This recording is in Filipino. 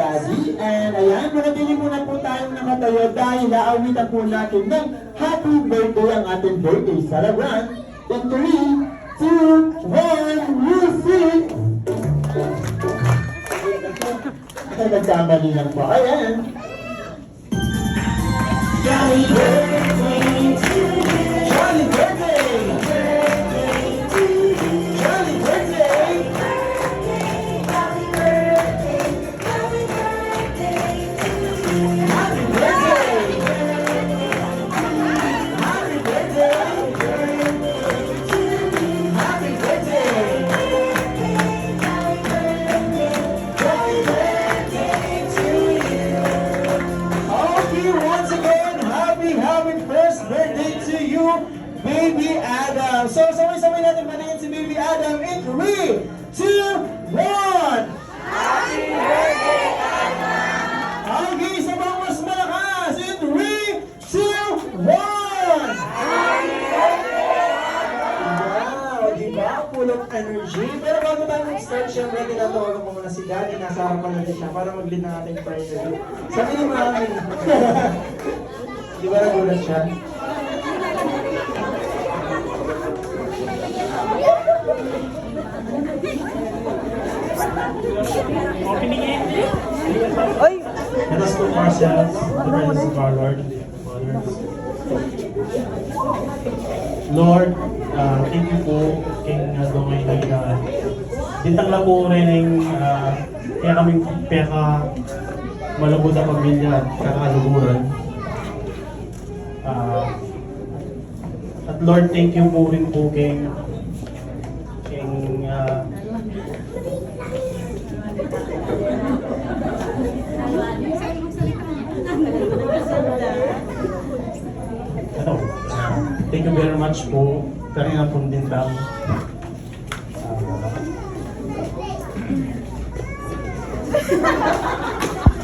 Daddy. And ayan, manatili muna po tayong nakatayo dahil aawitan po natin ng happy birthday ang ating birthday celebrant. In 3, 2, 1, music! Nagkamali lang po. Ayan. Happy birthday to you. Jolly birthday! Jolly birthday! Happy birthday to you. Happy birthday! Happy birthday! Happy birthday! Happy birthday to you. Okay, once again, happy first birthday to you, Baby Adam. So, sabay-sabay natin maningin si Baby Adam in 3, 2, 1! Happy birthday, Adam! Okay, sa mga mas malakas in 3, 2, 1! Happy birthday, Adam! Wow, diba? Full of energy. Pero bago tayo mag-start, syempre, tinatawagan ko muna si Daddy. Nasa harapan natin siya para mag-lead ng ating prayer. Sabi niyo maraming. Di ba nagulat siya? Ay! Let us put ourselves in the presence of our Lord and Fathers. Lord, thank you po King Adonai na dintang lang po rin ng kaya kaming peka malabot na pamilya at kakaluguran. At Lord, thank you po rin po King thank you very much po kanina pong dintang